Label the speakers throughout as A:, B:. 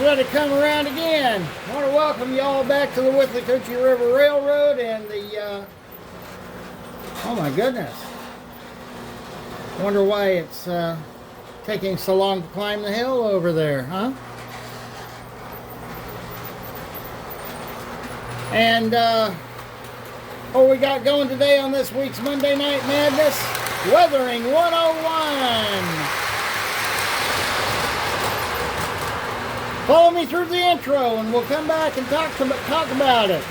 A: let it come around again. I want to welcome you all back to the Withlacoochee River Railroad and the, oh my goodness. Wonder why it's taking so long to climb the hill over there, huh? And what we got going today on this week's Monday Night Madness? Weathering 101. Follow me through the intro and we'll come back and talk about it.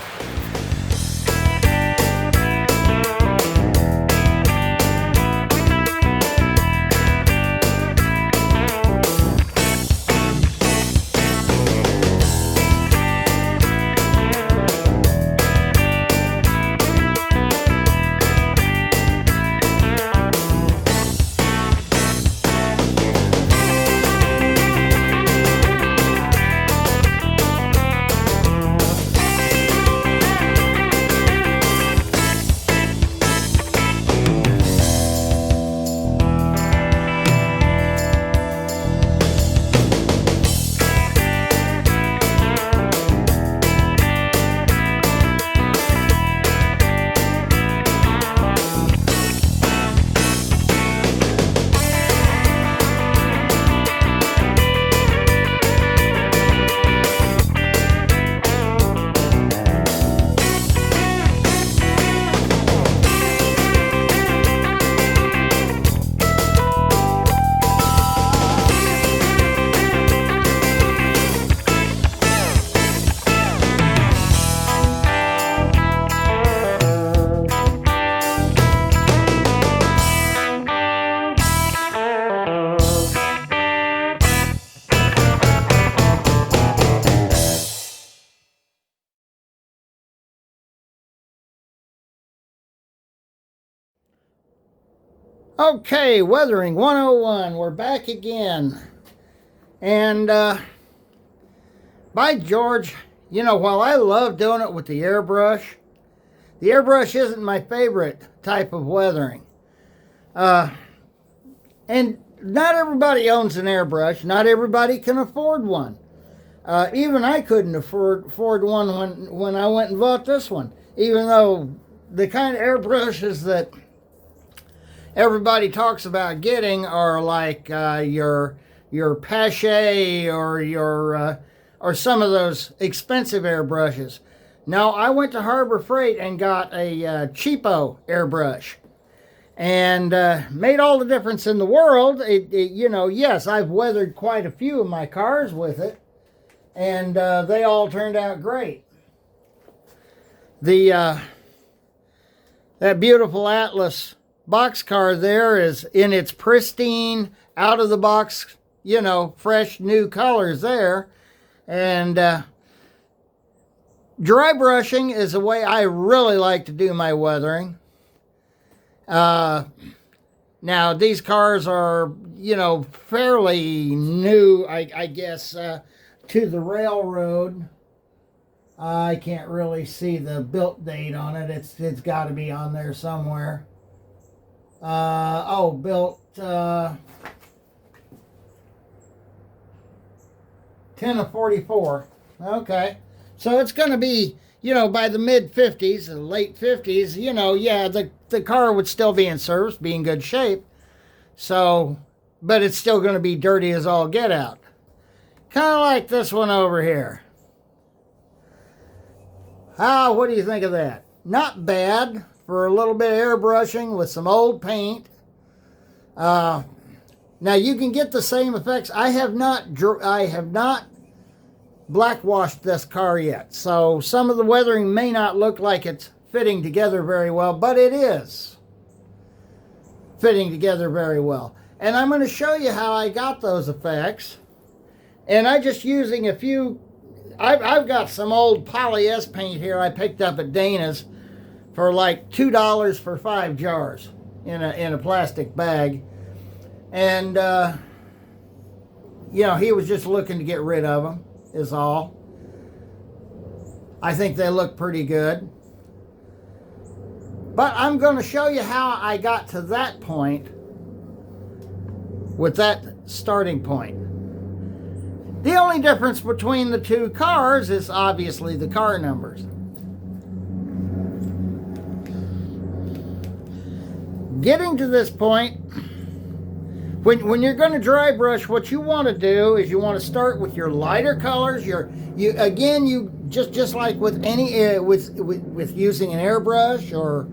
A: Okay, Weathering 101, we're back again. And, by George, you know, while I love doing it with the airbrush isn't my favorite type of weathering. And not everybody owns an airbrush. Not everybody can afford one. Even I couldn't afford one when I went and bought this one. Even though the kind of airbrushes that everybody talks about getting are like your Pache or some of those expensive airbrushes. Now, I went to Harbor Freight and got a cheapo airbrush, and made all the difference in the world. You know, yes, I've weathered quite a few of my cars with it, and they all turned out great. That beautiful Atlas boxcar there is in its pristine, out of the box, you know, fresh new colors there. And dry brushing is a way I really like to do my weathering. Now these cars are, you know, fairly new, I guess, to the railroad. I can't really see the built date on it. It's got to be on there somewhere. Built 10 of 44. Okay. So it's going to be, you know, by the mid-50s, the late 50s, you know, yeah, the car would still be in service, be in good shape. So, but it's still going to be dirty as all get out. Kind of like this one over here. What do you think of that? Not bad for a little bit of airbrushing with some old paint. Now you can get the same effects. I have not blackwashed this car yet, so some of the weathering may not look like it's fitting together very well, but it is fitting together very well. And I'm going to show you how I got those effects. And I'm just using a few. I've got some old Poly S paint here I picked up at Dana's for like $2 for 5 jars in a plastic bag. And, you know, he was just looking to get rid of them, is all. I think they look pretty good. But I'm going to show you how I got to that point with that starting point. The only difference between the two cars is obviously the car numbers. Getting to this point, when you're going to dry brush, what you want to do is you want to start with your lighter colors. You just like with any with using an airbrush, or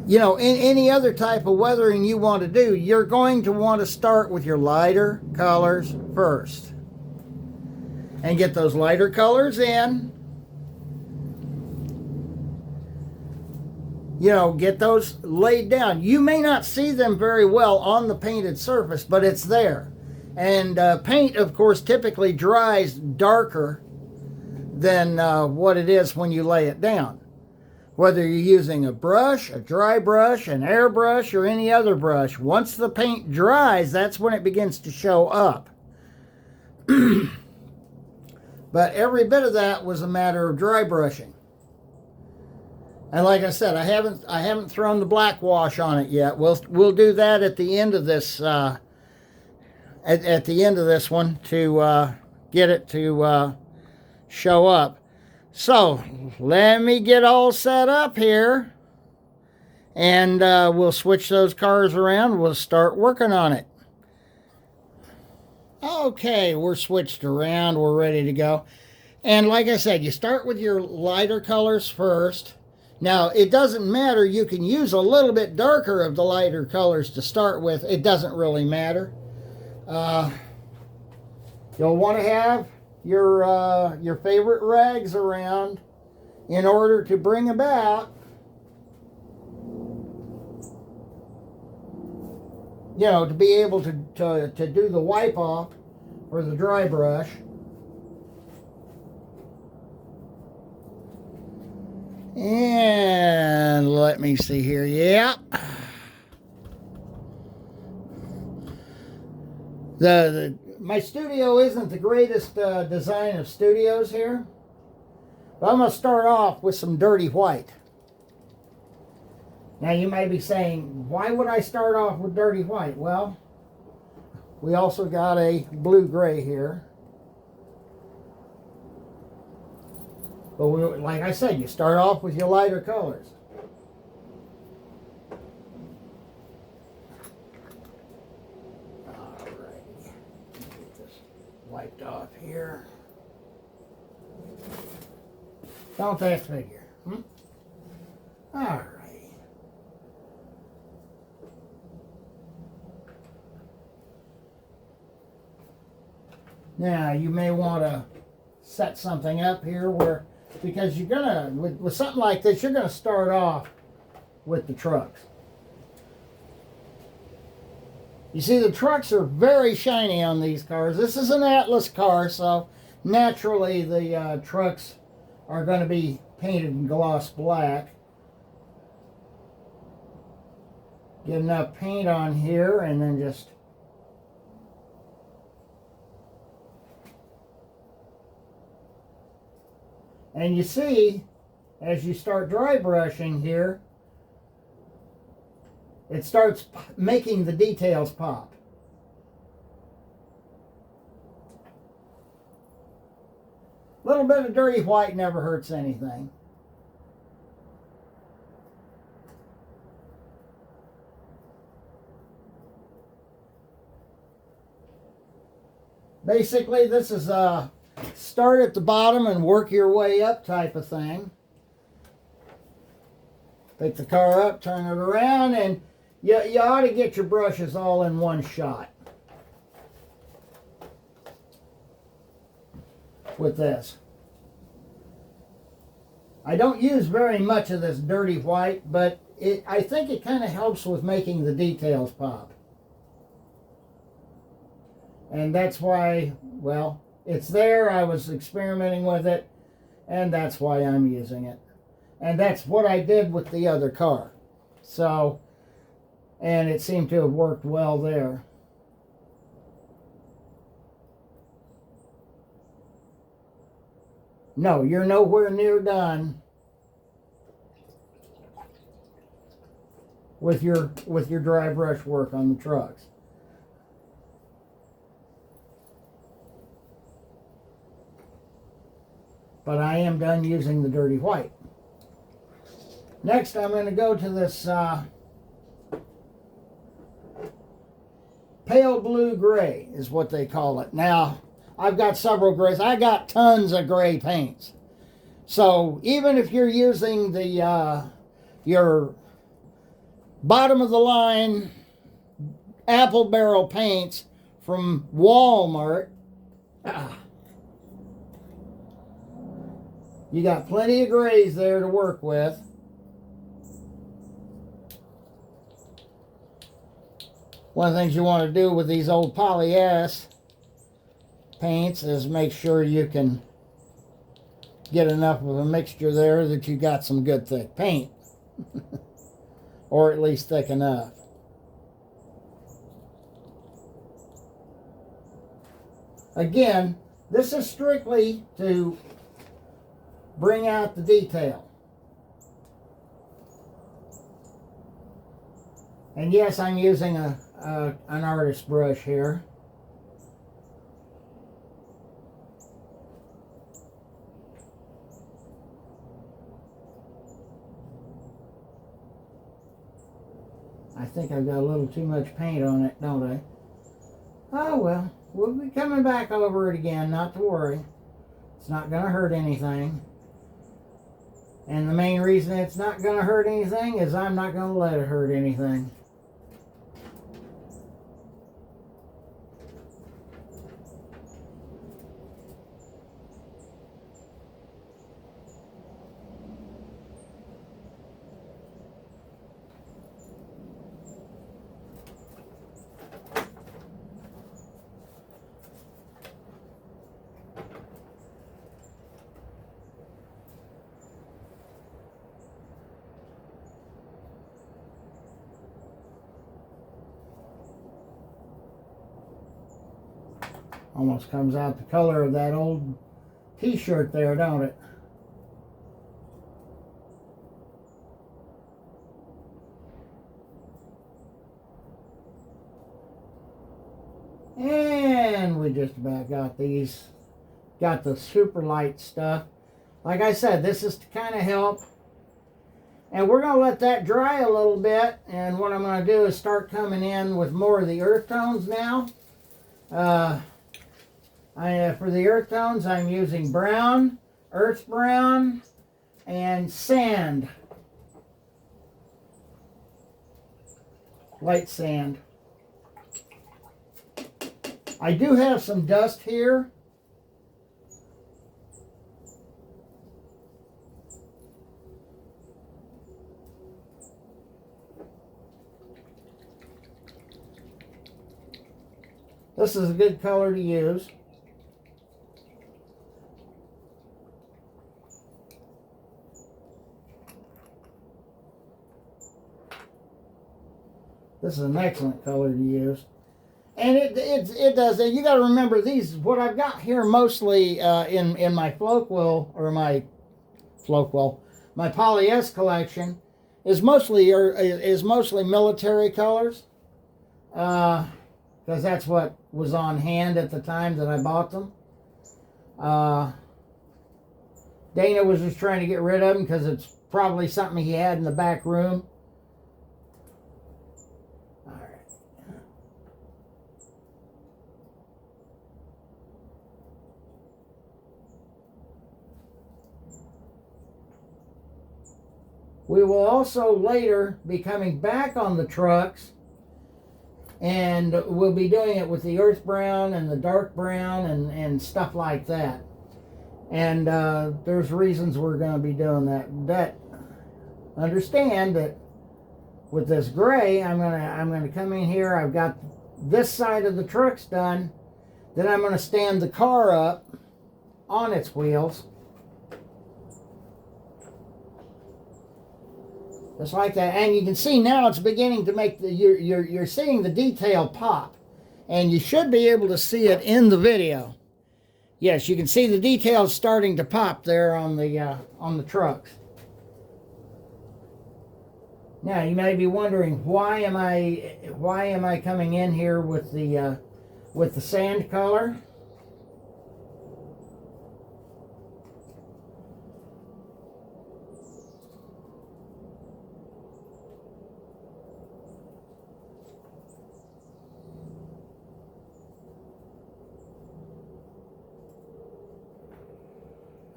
A: in any other type of weathering you want to do, you're going to want to start with your lighter colors first and get those lighter colors in. Get those laid down. You may not see them very well on the painted surface, but it's there. And paint, of course, typically dries darker than what it is when you lay it down. Whether you're using a brush, a dry brush, an airbrush, or any other brush, once the paint dries, that's when it begins to show up. But every bit of that was a matter of dry brushing. And like I said, I haven't thrown the black wash on it yet. We'll do that at the end of this at the end of this one to get it to show up. So let me get all set up here, and we'll switch those cars around. We'll start working on it. Okay, we're switched around. We're ready to go. And like I said, you start with your lighter colors first. Now, it doesn't matter. You can use a little bit darker of the lighter colors to start with. It doesn't really matter. You'll want to have your favorite rags around in order to bring about, to be able to do the wipe off or the dry brush. And let me see here. Yep. My studio isn't the greatest design of studios here, but I'm going to start off with some dirty white. Now you may be saying, why would I start off with dirty white? Well, we also got a blue-gray here. But like I said, you start off with your lighter colors. All right, get this wiped off here. Don't that figure? All right. Now you may want to set something up here where, because you're gonna, with something like this, you're gonna start off with the trucks. You see, the trucks are very shiny on these cars. This is an Atlas car, so naturally the trucks are going to be painted in gloss black. Get enough paint on here and then just and you see, as you start dry brushing here, it starts making the details pop. A little bit of dirty white never hurts anything. Basically, this is a start at the bottom and work your way up type of thing. Pick the car up, turn it around, and you ought to get your brushes all in one shot with this. I don't use very much of this dirty white, but I think it kind of helps with making the details pop. And that's why, well, it's there. I was experimenting with it, and that's why I'm using it. And that's what I did with the other car. So, and it seemed to have worked well there. No, you're nowhere near done with your dry brush work on the trucks. but I am done using the dirty white. Next, I'm going to go to this pale blue gray is what they call it. Now, I've got several grays. I got tons of gray paints. So even if you're using the your bottom of the line apple barrel paints from Walmart, you got plenty of grays there to work with. One of the things you want to do with these old poly-S paints is make sure you can get enough of a mixture there that you got some good thick paint. Or at least thick enough. Again, this is strictly to bring out the detail. And yes, I'm using an artist brush here. I think I've got a little too much paint on it, don't I? Oh well, we'll be coming back over it again, not to worry. It's not going to hurt anything. And the main reason it's not going to hurt anything is I'm not going to let it hurt anything. Almost comes out the color of that old t-shirt there, don't it? And we just about got these, got the super light stuff. Like I said, this is to kind of help. And we're going to let that dry a little bit. And what I'm going to do is start coming in with more of the earth tones now. For the earth tones, I'm using brown, earth brown, and sand. Light sand. I do have some dust here. This is a good color to use. This is an excellent color to use. And it does. You got to remember these, what I've got here mostly in my Floquil, or my poly-S collection is mostly military colors. Because that's what was on hand at the time that I bought them. Dana was just trying to get rid of them because it's probably something he had in the back room. We will also later be coming back on the trucks, and we'll be doing it with the earth brown and the dark brown and stuff like that. And there's reasons we're going to be doing that. Understand that with this gray, I'm gonna come in here. I've got this side of the trucks done. Then I'm going to stand the car up on its wheels. Just like that, and you can see now it's beginning to make you're seeing the detail pop, and you should be able to see it in the video. Yes, you can see the details starting to pop there on the trucks. Now you may be wondering, why am I coming in here with the sand color?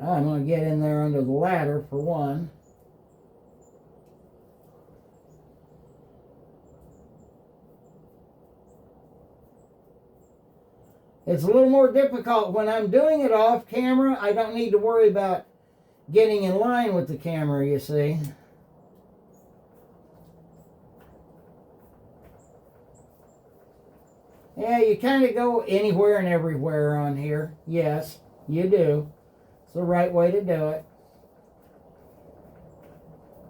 A: I'm going to get in there under the ladder for one. It's a little more difficult when I'm doing it off camera. I don't need to worry about getting in line with the camera, you see. Yeah, you kind of go anywhere and everywhere on here. Yes, you do. It's the right way to do it.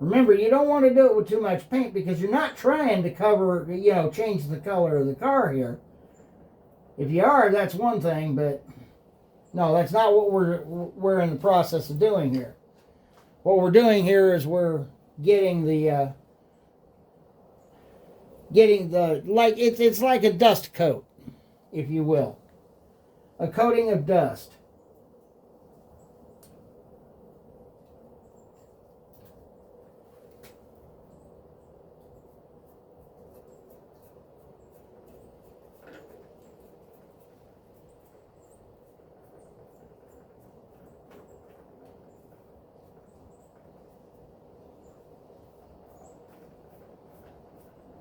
A: Remember, you don't want to do it with too much paint because you're not trying to cover, change the color of the car here. If you are, that's one thing, but no, that's not what we're in the process of doing here. What we're doing here is we're getting the it's like a dust coat, if you will, a coating of dust.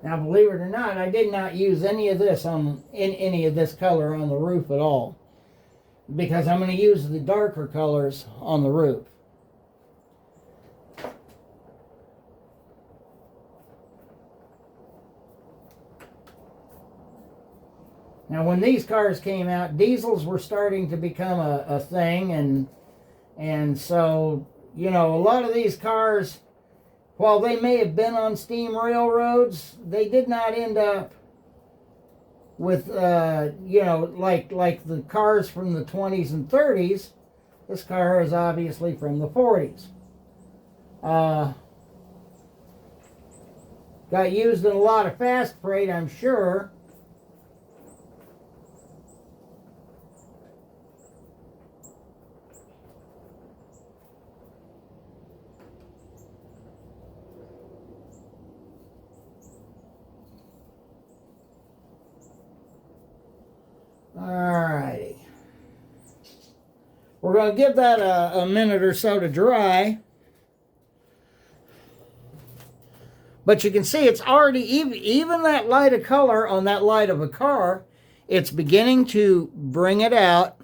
A: Now, believe it or not, I did not use any of this in any of this color on the roof at all, because I'm going to use the darker colors on the roof. Now, when these cars came out, diesels were starting to become a thing, and so, a lot of these cars, while they may have been on steam railroads, they did not end up with, like the cars from the 20s and 30s. This car is obviously from the 40s. Got used in a lot of fast freight, I'm sure. Alrighty. We're going to give that a minute or so to dry. But you can see it's already, even that light of color on that light of a car, it's beginning to bring it out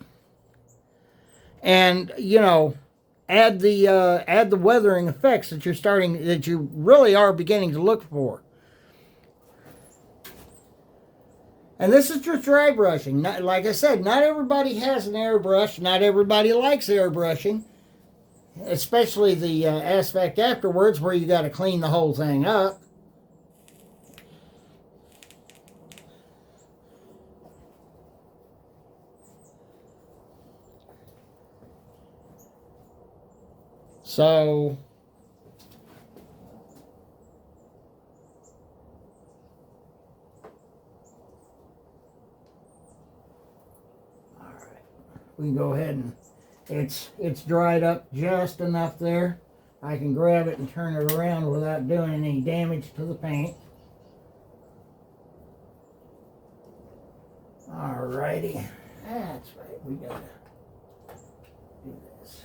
A: and, add the weathering effects that you really are beginning to look for. And this is just dry brushing. Like I said, not everybody has an airbrush. Not everybody likes airbrushing. Especially the aspect afterwards where you got to clean the whole thing up. So... we can go ahead and it's dried up just enough there. I can grab it and turn it around without doing any damage to the paint. Alrighty, that's right, we gotta do this.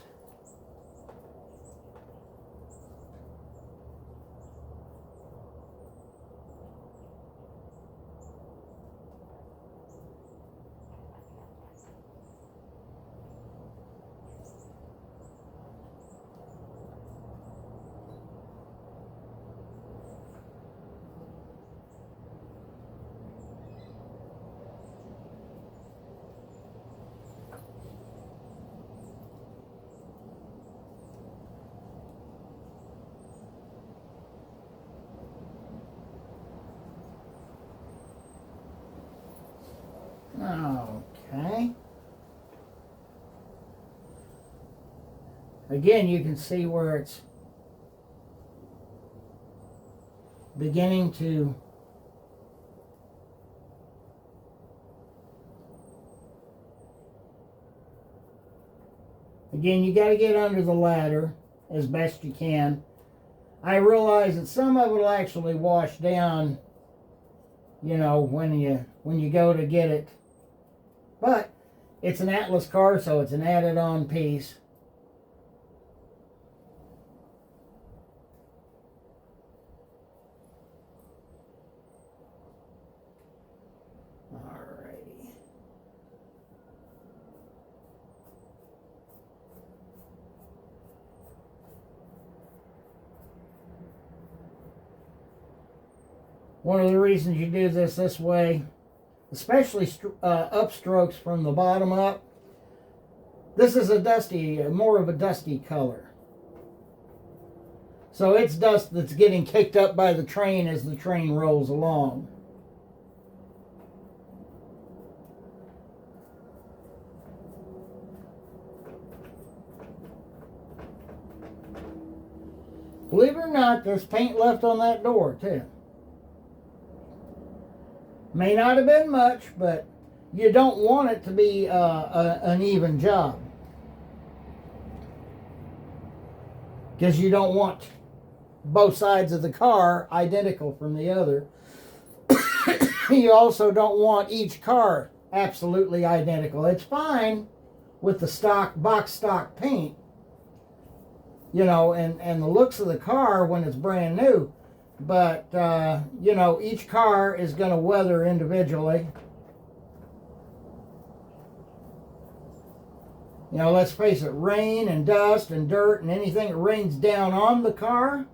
A: Okay. Again, you can see where it's beginning to again, you got to get under the ladder as best you can. I realize that some of it will actually wash down, when you go to get it. But it's an Atlas car, so it's an added on piece. One of the reasons you do this way, especially upstrokes from the bottom up, this is a dusty, more of a dusty color. So it's dust that's getting kicked up by the train as the train rolls along. Believe it or not, there's paint left on that door too. May not have been much, but you don't want it to be an even job. Because you don't want both sides of the car identical from the other. You also don't want each car absolutely identical. It's fine with the box stock paint, you know, and the looks of the car when it's brand new. But, you know, each car is going to weather individually. You know, let's face it, rain and dust and dirt and anything that rains down on the car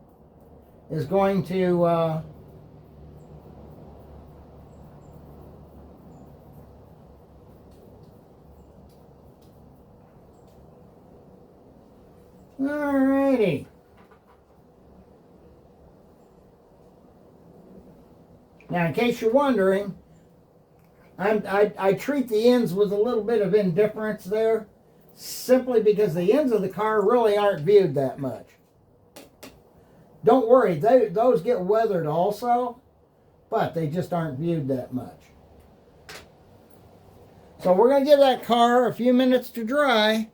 A: is going to alrighty. Now, in case you're wondering, I treat the ends with a little bit of indifference there, simply because the ends of the car really aren't viewed that much. Don't worry, those get weathered also, but they just aren't viewed that much. So we're going to give that car a few minutes to dry,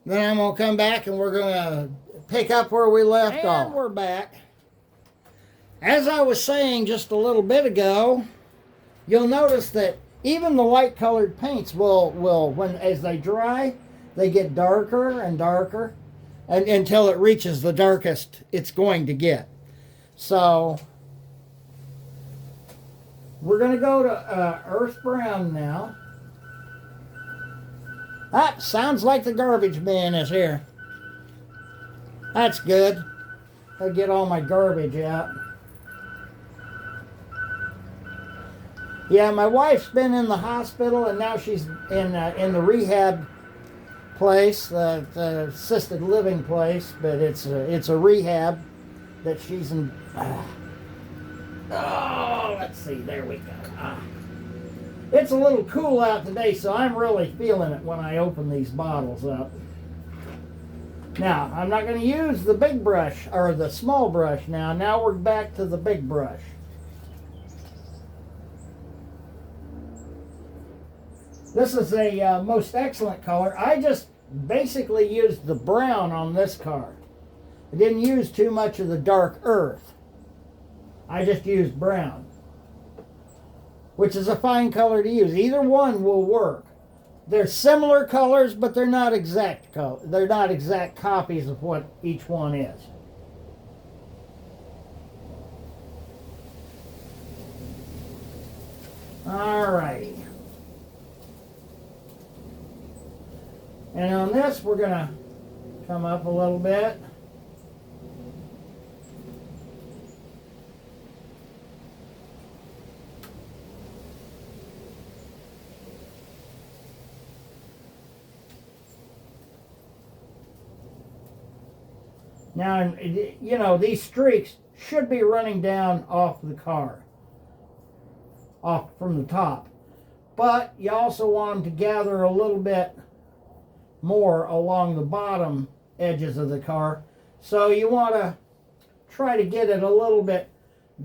A: then I'm going to come back and we're going to pick up where we left off. And we're back. As I was saying just a little bit ago, you'll notice that even the light colored paints will when as they dry, they get darker and darker until it reaches the darkest it's going to get. So we're going to go to earth brown now. That sounds like the garbage bin is here. That's good. I'll get all my garbage out. Yeah, my wife's been in the hospital and now she's in the rehab place, the assisted living place, but it's a rehab that she's in. Oh, let's see, there we go. It's a little cool out today, so I'm really feeling it when I open these bottles up. Now, I'm not going to use the big brush or the small brush now. Now we're back to the big brush. This is a most excellent color. I just basically used the brown on this car. I didn't use too much of the dark earth. I just used brown, which is a fine color to use. Either one will work. They're similar colors, but they're not exact color. They're not exact copies of what each one is. All righty. And on this, we're going to come up a little bit. Now, you know, these streaks should be running down off the car, off from the top. But you also want them to gather a little bit more along the bottom edges of the car. So you want to try to get it a little bit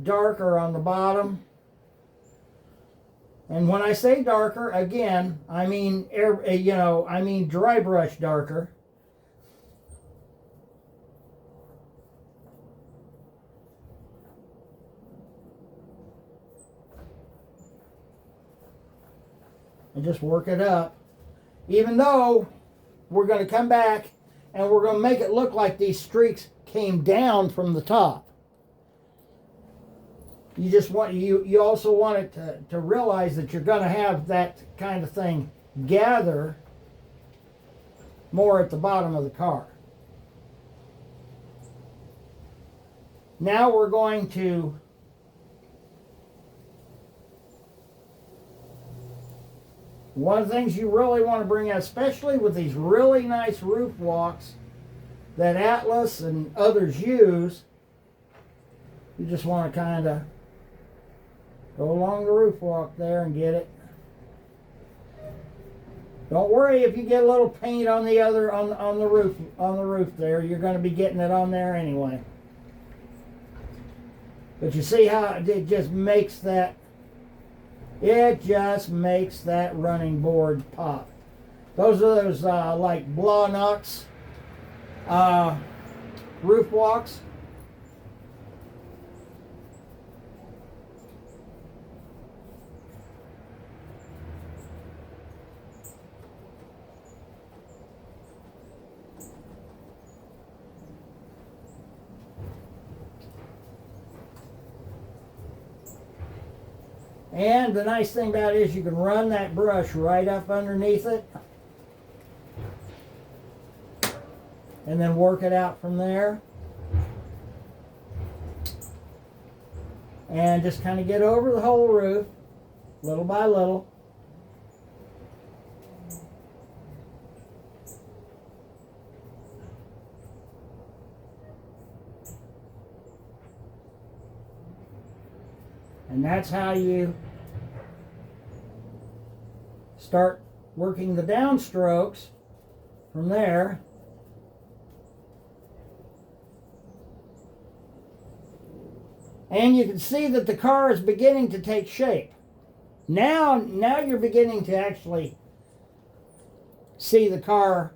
A: darker on the bottom. And when I say darker, again, I mean I mean dry brush darker. And just work it up. Even though we're going to come back and we're going to make it look like these streaks came down from the top. You just want you also want it to realize that you're going to have that kind of thing gather more at the bottom of the car. Now we're going to One of the things you really want to bring out, especially with these really nice roof walks that Atlas and others use, you just want to kind of go along the roof walk there and get it. Don't worry if you get a little paint on the other on the roof there. You're going to be getting it on there anyway. But you see how it just makes that. It just makes that running board pop. Those are those like Knox roof walks. And the nice thing about it is you can run that brush right up underneath it and then work it out from there. And just kind of get over the whole roof, little by little. And that's how you start working the downstrokes from there. And you can see that the car is beginning to take shape. Now you're beginning to actually see the car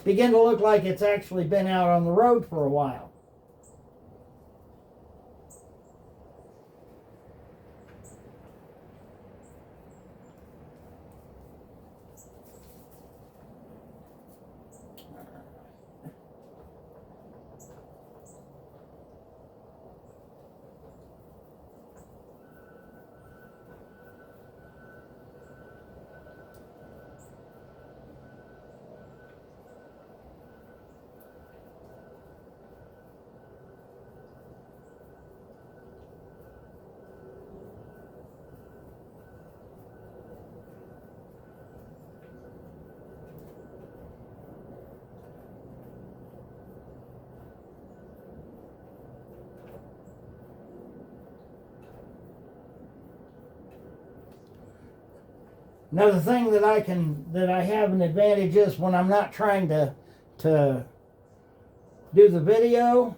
A: begin to look like it's actually been out on the road for a while. Another thing that I have an advantage is when I'm not trying to do the video,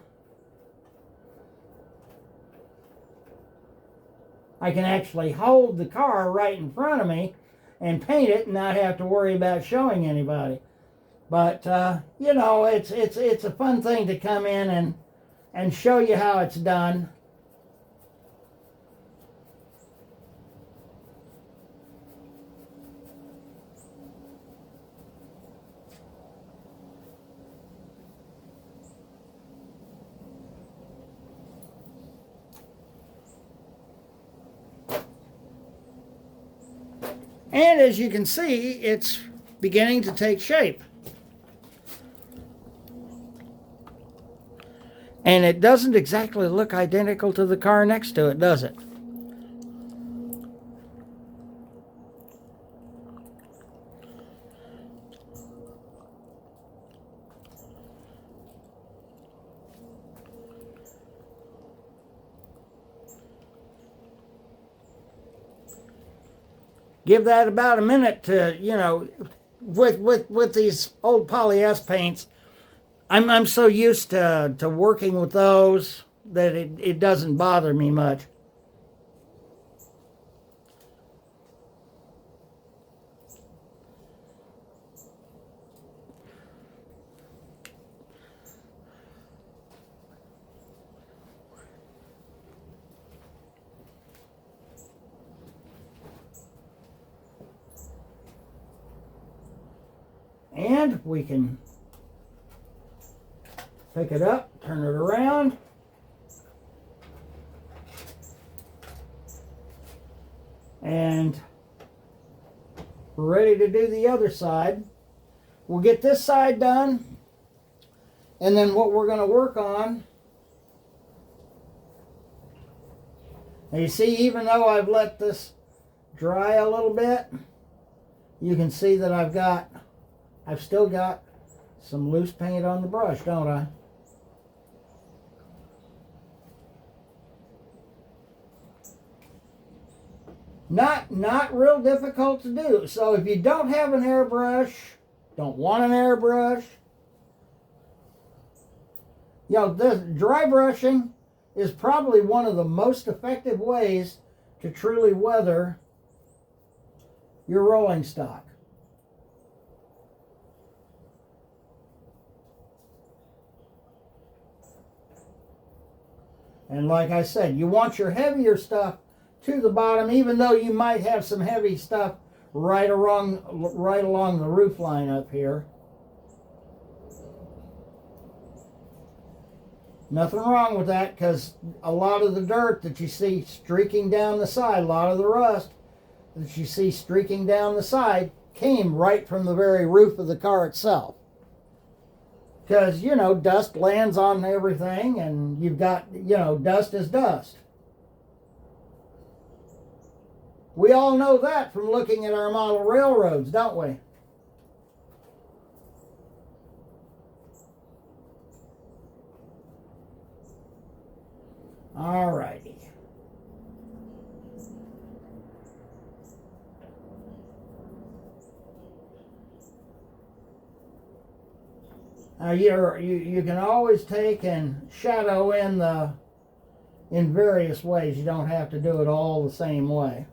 A: I can actually hold the car right in front of me and paint it and not have to worry about showing anybody. But you know, it's a fun thing to come in and show you how it's done. And as you can see, it's beginning to take shape. And it doesn't exactly look identical to the car next to it, does it? Give that about a minute to, you know, with these old polyester paints, I'm so used to working with those that it doesn't bother me much. And we can pick it up, turn it around, and we're ready to do the other side. We'll get this side done, and then what we're going to work on, now you see, even though I've let this dry a little bit, you can see that I've still got some loose paint on the brush, don't I? Not real difficult to do. So if you don't have an airbrush, don't want an airbrush, you know, this dry brushing is probably one of the most effective ways to truly weather your rolling stock. And like I said, you want your heavier stuff to the bottom, even though you might have some heavy stuff right along the roof line up here. Nothing wrong with that, because a lot of the dirt that you see streaking down the side, a lot of the rust that you see streaking down the side came right from the very roof of the car itself. Because, you know, dust lands on everything, and you've got, you know, dust is dust. We all know that from looking at our model railroads, don't we? All righty. Now you can always take and shadow in various ways. You don't have to do it all the same way.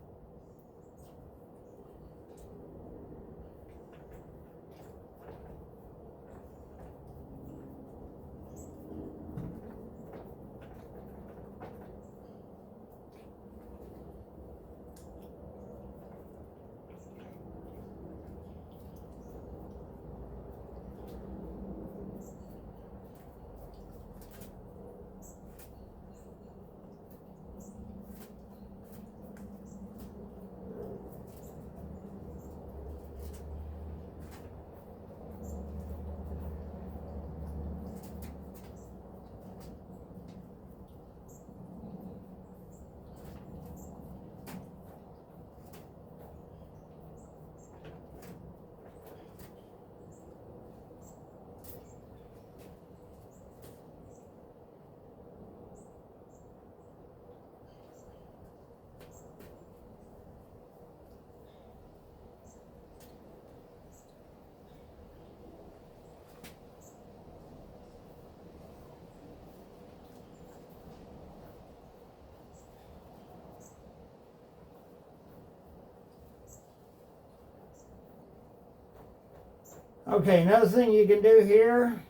A: Okay, another thing you can do here,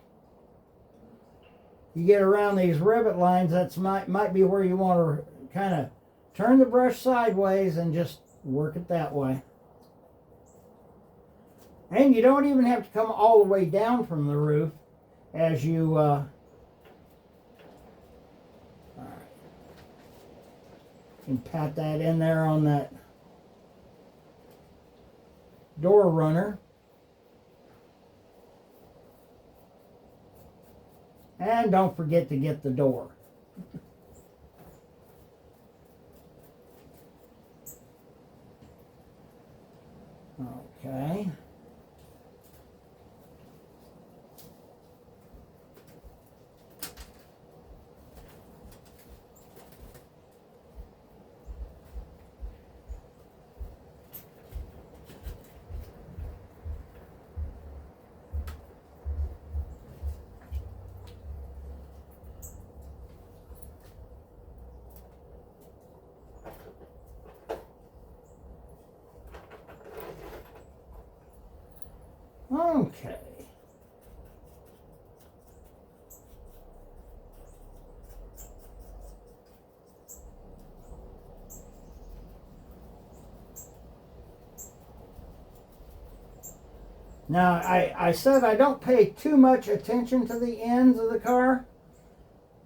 A: you get around these rivet lines, that might be where you want to kind of turn the brush sideways and just work it that way. And you don't even have to come all the way down from the roof as you all right. You can pat that in there on that door runner. And don't forget to get the door. Okay. Okay. Now, I said I don't pay too much attention to the ends of the car,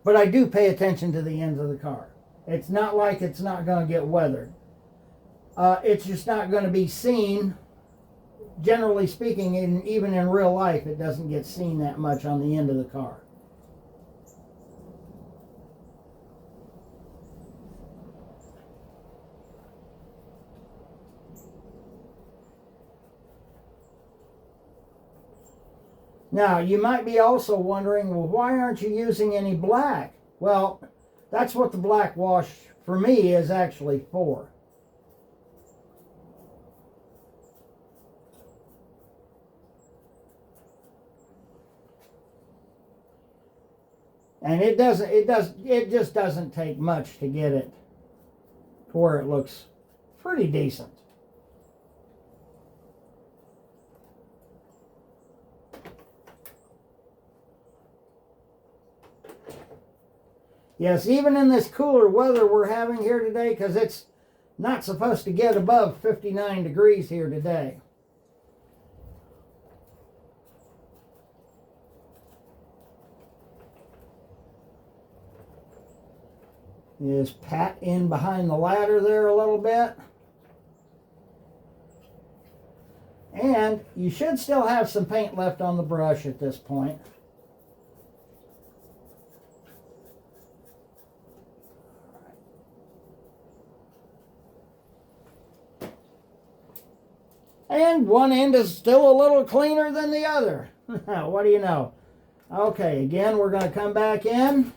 A: but I do pay attention to the ends of the car. It's not like it's not going to get weathered. It's just not going to be seen. Generally speaking, even in real life, it doesn't get seen that much on the end of the car. Now, you might be also wondering, well, why aren't you using any black? Well, that's what the black wash for me is actually for. And it just doesn't take much to get it to where it looks pretty decent. Yes, even in this cooler weather we're having here today, because it's not supposed to get above 59 degrees here today. Just pat in behind the ladder there a little bit. And you should still have some paint left on the brush at this point. And one end is still a little cleaner than the other. What do you know? Okay, again, we're going to come back in.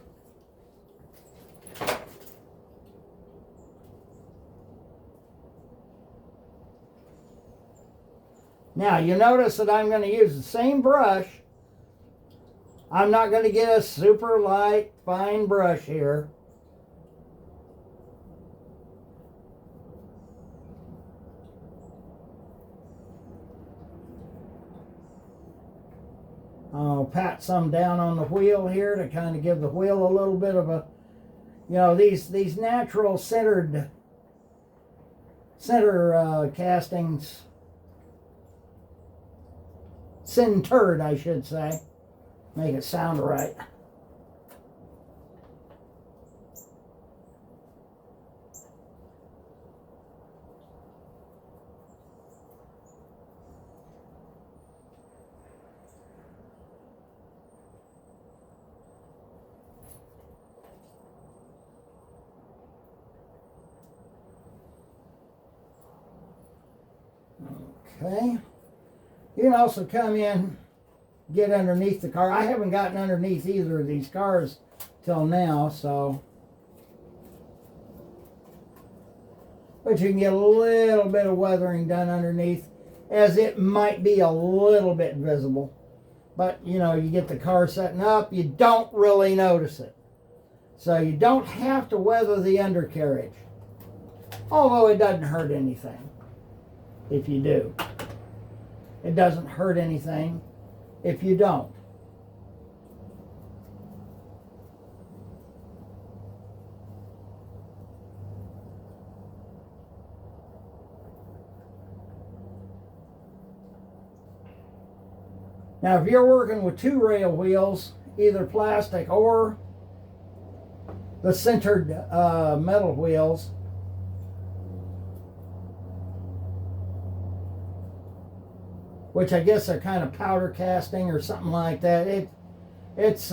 A: Now, you notice that I'm going to use the same brush. I'm not going to get a super light, fine brush here. I'll pat some down on the wheel here to kind of give the wheel a little bit of a, you know, these natural center castings, centered, I should say, make it sound right. Okay. You can also come in, get underneath the car. I haven't gotten underneath either of these cars till now, so. But you can get a little bit of weathering done underneath, as it might be a little bit visible. But, you know, you get the car setting up, you don't really notice it. So you don't have to weather the undercarriage. Although it doesn't hurt anything if you do. It doesn't hurt anything if you don't. Now, if you're working with two rail wheels, either plastic or the centered metal wheels, which I guess are kind of powder casting or something like that. It's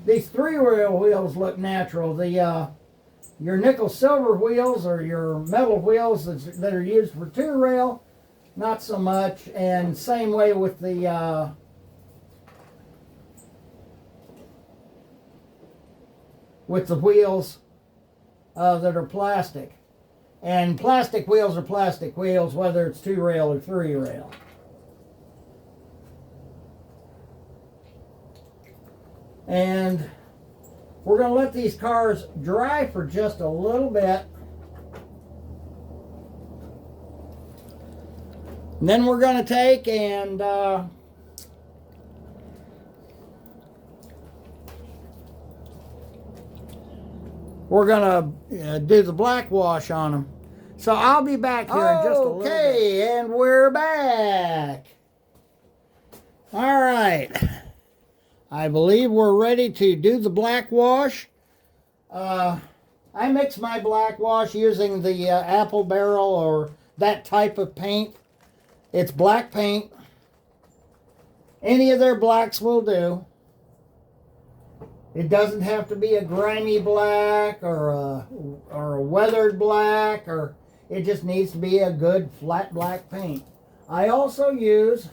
A: these three rail wheels look natural. Your nickel silver wheels or your metal wheels that are used for two rail, not so much. And same way with the wheels that are plastic. And plastic wheels are plastic wheels, whether it's two rail or three rail. And we're going to let these cars dry for just a little bit. And then we're going to take and we're going to do the black wash on them. So I'll be back here in just a little bit. Okay, and we're back. All right. I believe we're ready to do the black wash. I mix my black wash using the apple barrel or that type of paint. It's black paint. Any of their blacks will do. It doesn't have to be a grimy black or a weathered black, or It just needs to be a good flat black paint. I also use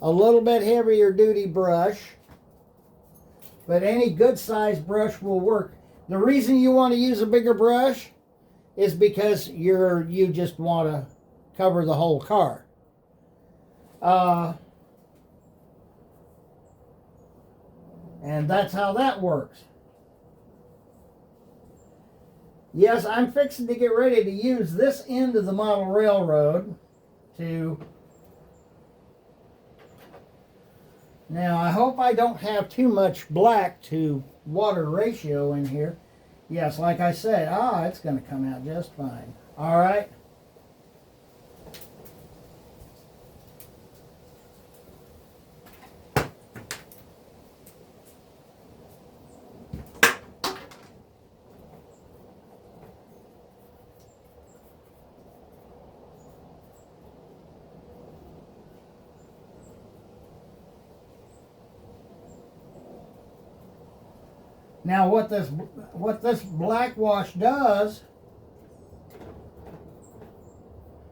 A: a little bit heavier duty brush, but any good sized brush will work. The reason you want to use a bigger brush is because you just want to cover the whole car. And that's how that works. Yes, I'm fixing to get ready to use this end of the model railroad to... Now, I hope I don't have too much black to water ratio in here. Yes, like I said, it's going to come out just fine. All right. Now what this black wash does,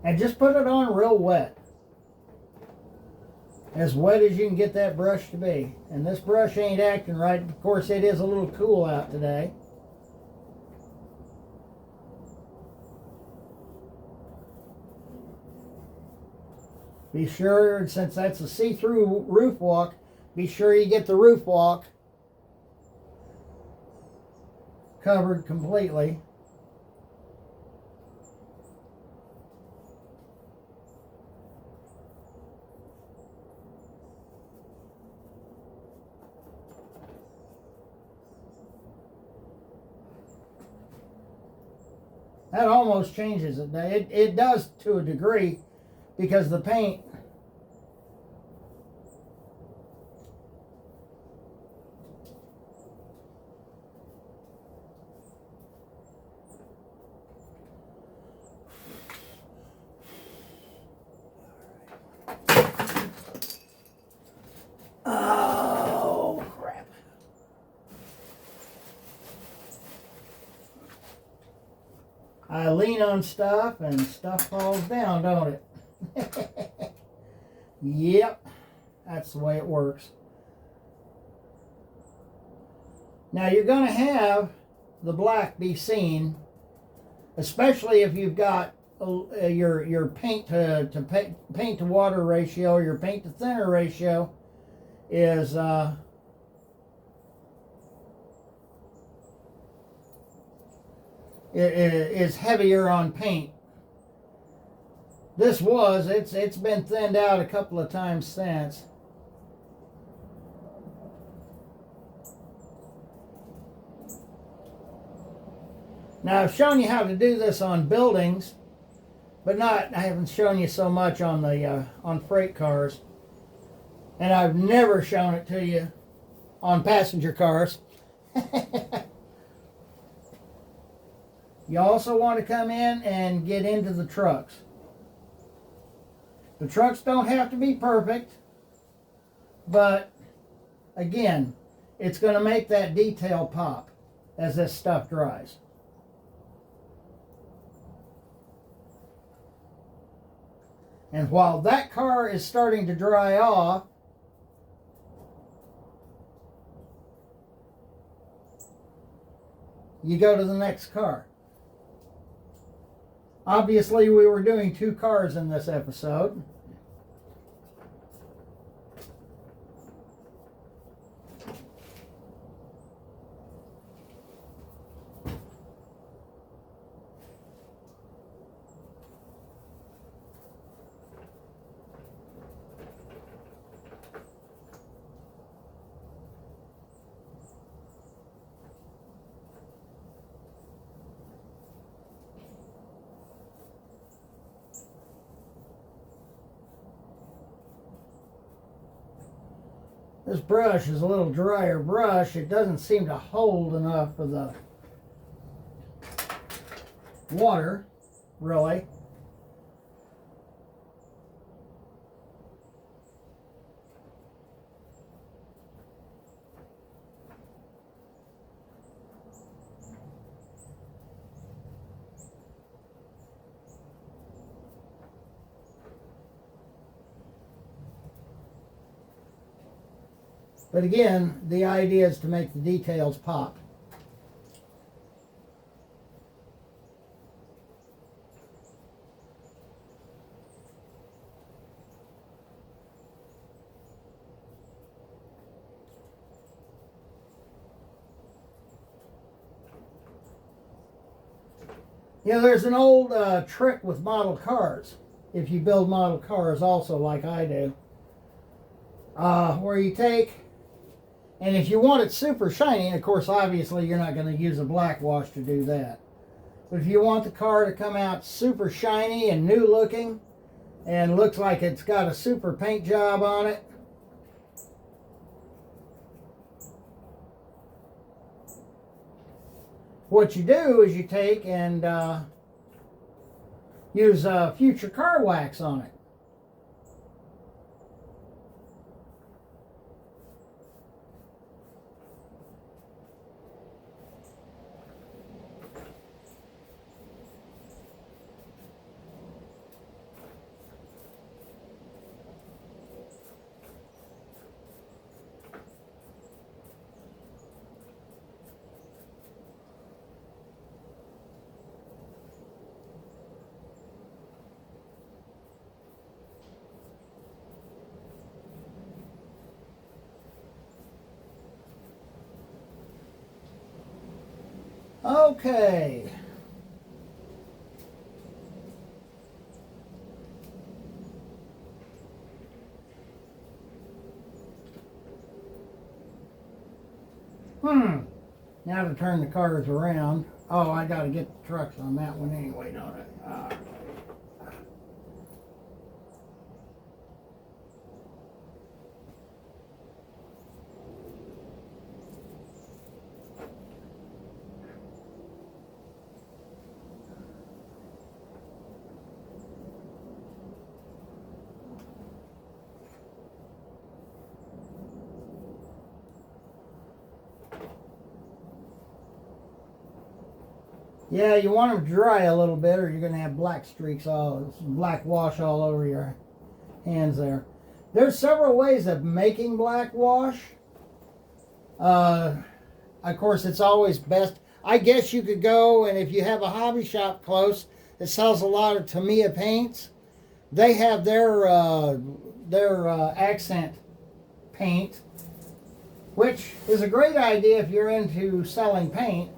A: and just put it on real wet. As wet as you can get that brush to be. And this brush ain't acting right. Of course, it is a little cool out today. Be sure, since that's a see-through roof walk, be sure you get the roof walk covered completely. That almost changes it. It does to a degree, because the paint I lean on stuff and stuff falls down, don't it? Yep, that's the way it works. Now you're going to have the black be seen, especially if you've got your paint to water ratio, or your paint to thinner ratio is heavier on paint. It's been thinned out a couple of times since. Now I've shown you how to do this on buildings, but I haven't shown you so much on the on freight cars, and I've never shown it to you on passenger cars. You also want to come in and get into the trucks. The trucks don't have to be perfect, but again, it's going to make that detail pop as this stuff dries. And while that car is starting to dry off, you go to the next car. Obviously, we were doing 2 cars in this episode. This brush is a little drier brush. It doesn't seem to hold enough of the water, really. But again, the idea is to make the details pop. You know, there's an old trick with model cars, if you build model cars also like I do, where you take, and if you want it super shiny, of course obviously you're not going to use a black wash to do that. But if you want the car to come out super shiny and new looking, and looks like it's got a super paint job on it, what you do is you take and use future car wax on it. Okay. Now to turn the cars around. Oh, I got to get the trucks on that one anyway, don't I? Yeah, you want them to dry a little bit or you're going to have black streaks, black wash all over your hands there. There's several ways of making black wash. Of course, it's always best. I guess you could go, and if you have a hobby shop close that sells a lot of Tamiya paints, they have their accent paint, which is a great idea if you're into selling paint.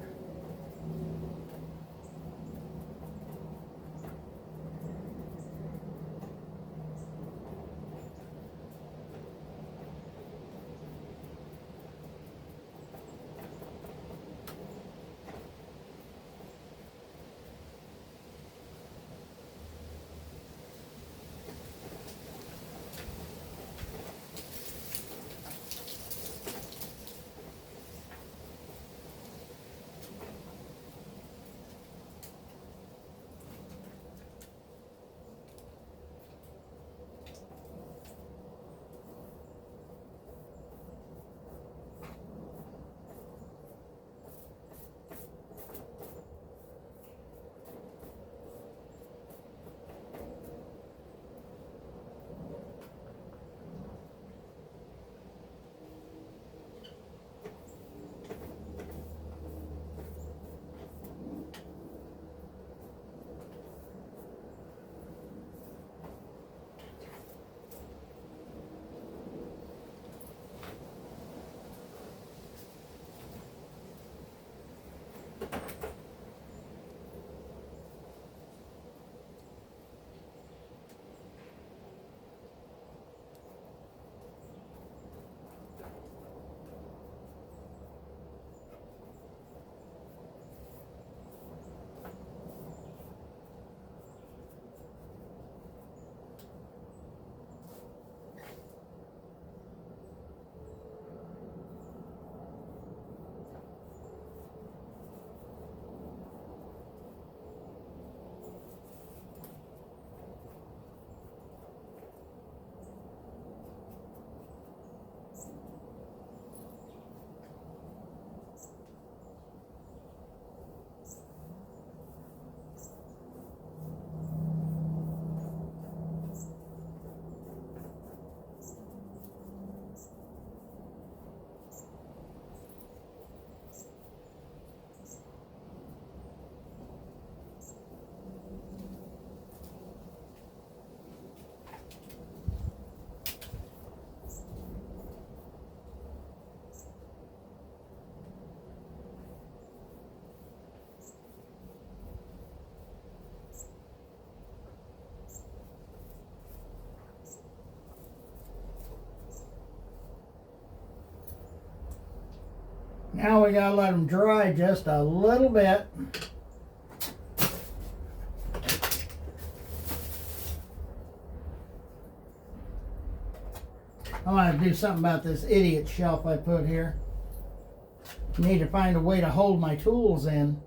A: Now we gotta let them dry just a little bit. I'm gonna do something about this idiot shelf I put here. Need to find a way to hold my tools in.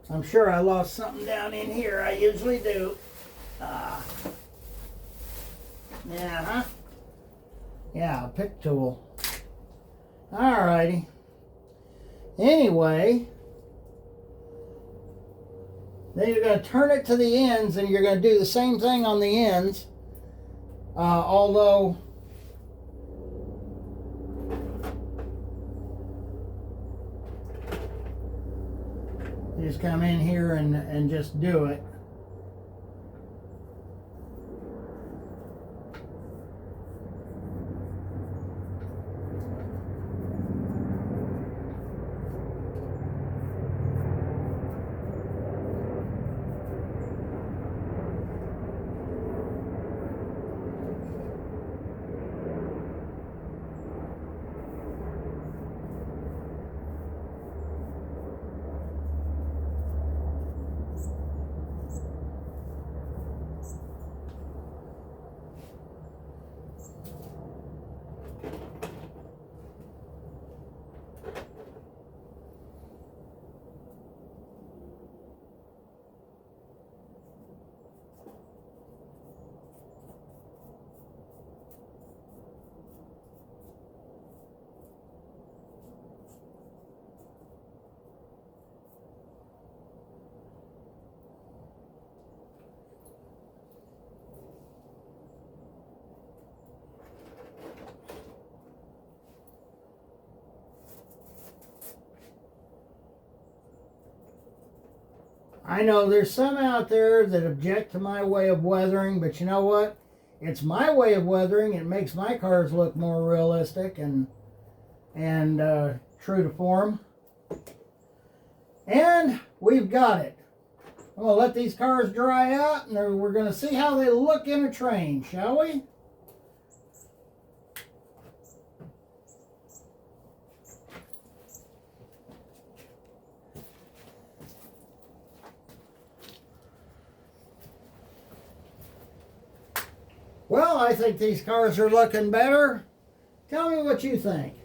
A: I'm sure I lost something down in here. I usually do. Yeah, a pick tool. Alrighty. Anyway, then you're going to turn it to the ends, and you're going to do the same thing on the ends. Although you just come in here and just do it. I know there's some out there that object to my way of weathering, but you know what? It's my way of weathering. It makes my cars look more realistic and true to form. And we've got it. I'm going to let these cars dry out, and we're going to see how they look in a train, shall we? Well, I think these cars are looking better. Tell me what you think.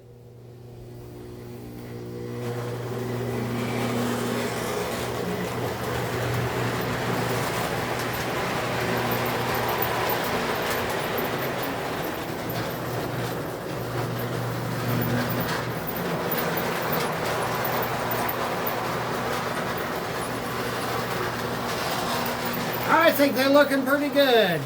A: I think they're looking pretty good.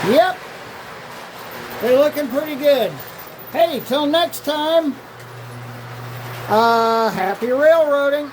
A: Yep, they're looking pretty good. Hey, till next time, happy railroading.